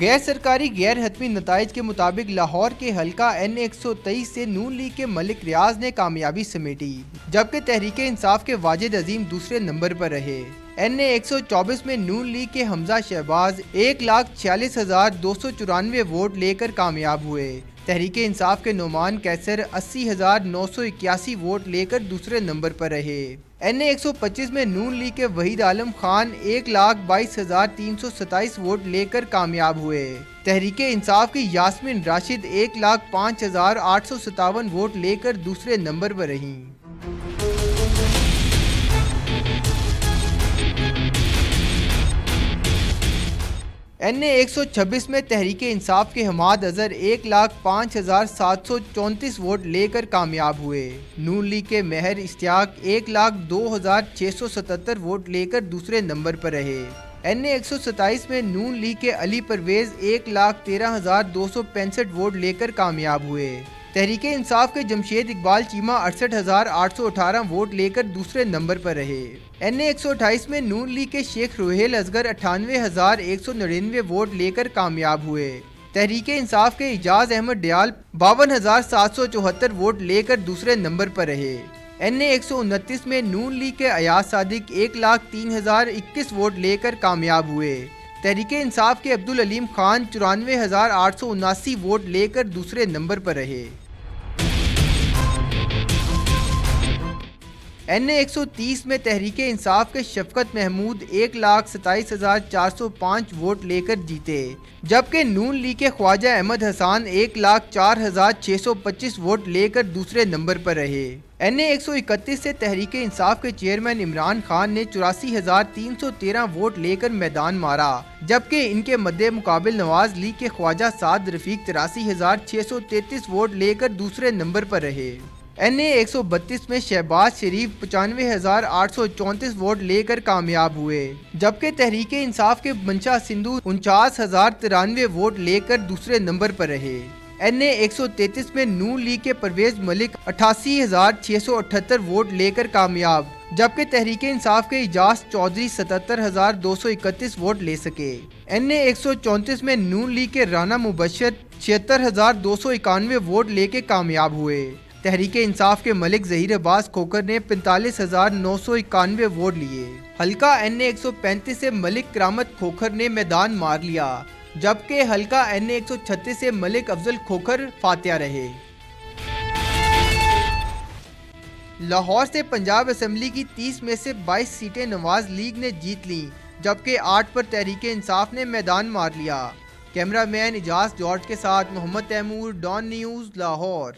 غیر سرکاری غیر حتمی نتائج کے مطابق لاہور کے حلقہ N123 سے نون لیگ کے ملک ریاض نے کامیابی سمیٹی، جبکہ تحریک انصاف کے واجد عظیم دوسرے نمبر پر رہے۔ N124 میں نون لیگ کے حمزہ شہباز 1,46,294 ووٹ لے کر کامیاب ہوئے۔ تحریک انصاف کے نعمان کیسر 80,981 ووٹ لے کر دوسرے نمبر پر رہے۔ N125 میں نون لیگ کے وحید عالم خان 1,22,327 ووٹ لے کر کامیاب ہوئے۔ تحریک انصاف کی یاسمین راشد 1,05,857 ووٹ لے کر دوسرے نمبر پر رہیں۔ N126 میں تحریک انصاف کے حماد اظہر 1,05,734 ووٹ لے کر کامیاب ہوئے۔ نون لیگ کے مہر اشتیاق 1,02,677 ووٹ لے کر دوسرے نمبر پر رہے۔ N127 میں نون لیگ کے علی پرویز 1,13,265 ووٹ لے کر کامیاب ہوئے۔ تحریک انصاف کے جمشید اقبال چیمہ 68,818 ووٹ لے کر دوسرے نمبر پر رہے۔ N128 میں نون لیگ کے شیخ روہیل اصغر 98,199 ووٹ لے کر کامیاب ہوئے۔ تحریک انصاف کے اعجاز احمد ڈیال 52,774 ووٹ لے کر دوسرے نمبر پر رہے۔ N129 میں نون لیگ کے ایاز صادق 1,03,021 ووٹ لے کر کامیاب ہوئے۔ تحریک انصاف کے عبدالعلیم خان 94,879 ووٹ لے کر دوسرے نمبر پر رہے۔ N130 میں تحریک انصاف کے شفقت محمود 1,27,405 ووٹ لے کر جیتے، جبکہ نون لیگ کے خواجہ احمد حسان 1,04,625 ووٹ لے کر دوسرے نمبر پر رہے۔ N131 سے تحریک انصاف کے چیئرمین عمران خان نے 84,313 ووٹ لے کر میدان مارا، جبکہ ان کے مد مقابل نواز لیگ کے خواجہ سعد رفیق 83,633 ووٹ لے کر دوسرے نمبر پر رہے۔ N132 میں شہباز شریف 95,834 ووٹ لے کر کامیاب ہوئے، جبکہ تحریک انصاف کے منشا سندھو 49,093 ووٹ لے کر دوسرے نمبر پر رہے۔ N133 میں نون لیگ کے پرویز ملک 88,678 ووٹ لے کر کامیاب، جبکہ تحریک انصاف کے اعجاز چودھری 77,231 ووٹ لے سکے۔ N134 میں نون لیگ کے رانا مبشر 76,291 ووٹ لے کے کامیاب ہوئے۔ تحریک انصاف کے ملک ظہیر عباس کھوکھر نے 45,991 ووٹ لیے۔ حلقہ N135 سے ملک کرامت کھوکھر نے میدان مار لیا، جبکہ حلقہ N136 سے ملک افضل کھوکھر فاتح رہے۔ لاہور سے پنجاب اسمبلی کی 30 میں سے 22 سیٹیں نواز لیگ نے جیت لیں، جبکہ 8 پر تحریک انصاف نے میدان مار لیا۔ کیمرہ مین اجاز جارج کے ساتھ محمد تیمور، ڈان نیوز، لاہور۔